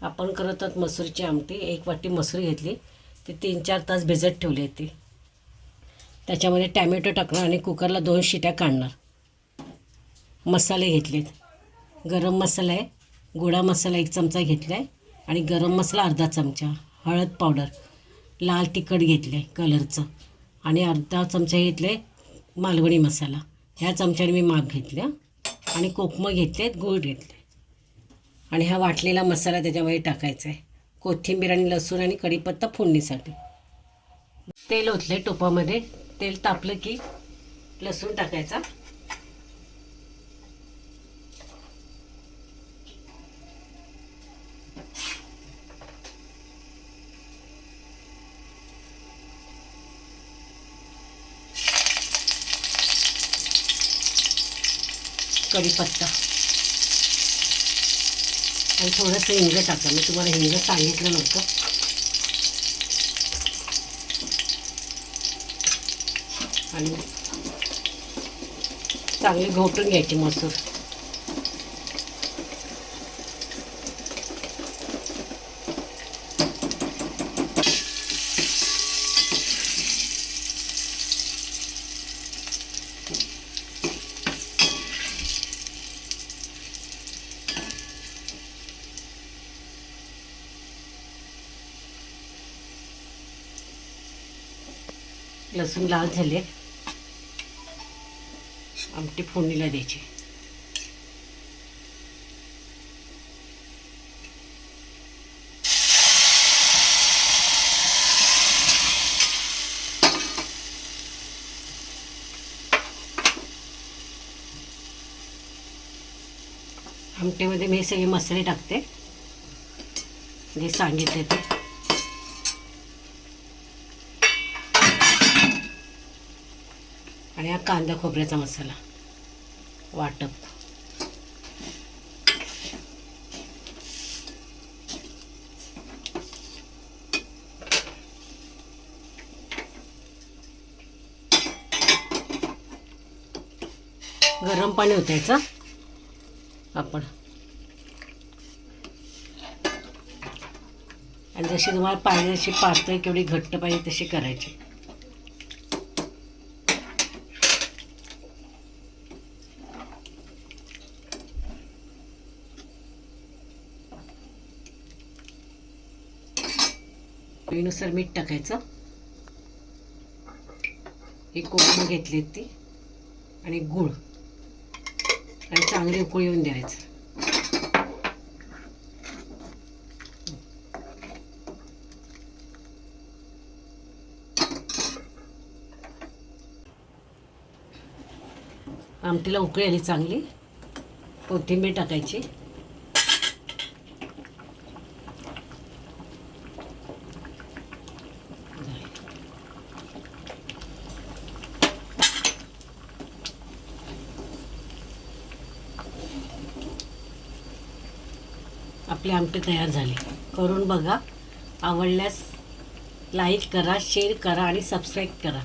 आपण करत आहोत मसूरची आमटी। 1 वाटी मसूर घेतली, ती 3-4 तास भिजत ठेवली होती। त्याच्यामध्ये टॅमॅटो टाकणार आणि कुकरला 2 शिट्या काढणार। मसाले घेतलेत, गरम मसाला आहे, गोडा मसाला 1 चमचा घेतला आहे आणि गरम मसाला अर्धा चमचा, हळद पावडर, लाल तिखट घेतले कलरचं आणि अर्धा चमचा घेतले मालवणी मसाला। ह्या चमच्याने मी माप घेतलं आणि कोकमं घेतलेत, गूळ घेतले आणि हा वाटलेला मसाला त्याच्यामध्ये टाकायचा आहे। कोथिंबीर आणि लसूण आणि कढीपत्ता फोडणीसाठी। तेल ओतले टोपामध्ये, तेल तापलं की लसूण टाकायचा, कढीपत्ता आणि थोडंसं हिंग टाका। मी तुम्हाला हिंग सांगितलं नव्हतं। आणि चांगली घोटून घ्यायची मसूर। लसूण लाल झाले, आमटी फोडणीला द्यायची। आमटीमध्ये मी सगळे मसाले टाकते जे सांगितले ते। आणि हा कांदा खोबऱ्याचा मसाला वाटप। गरम पाणी ओतायचं आपण आणि जशी तुम्हाला पाहिजे तशी पातळ केवढी घट्ट पाहिजे तशी करायची। चवीनुसार मीठ टाकायचं। हे कोकमं घेतलेत ती आणि गूळ आणि चांगली उकळी येऊन द्यायचं। आमटीला उकळी आली चांगली, कोथिंबीर टाकायची। आपली आमटी तयार झाली, करून बघा। आवडल्यास लाईक करा, शेअर करा आणि सबस्क्राईब करा।